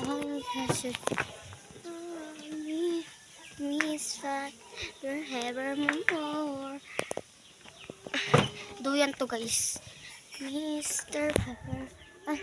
long as you miss that you're evermore. Duyan to guys. Mr. Pepper. Ay.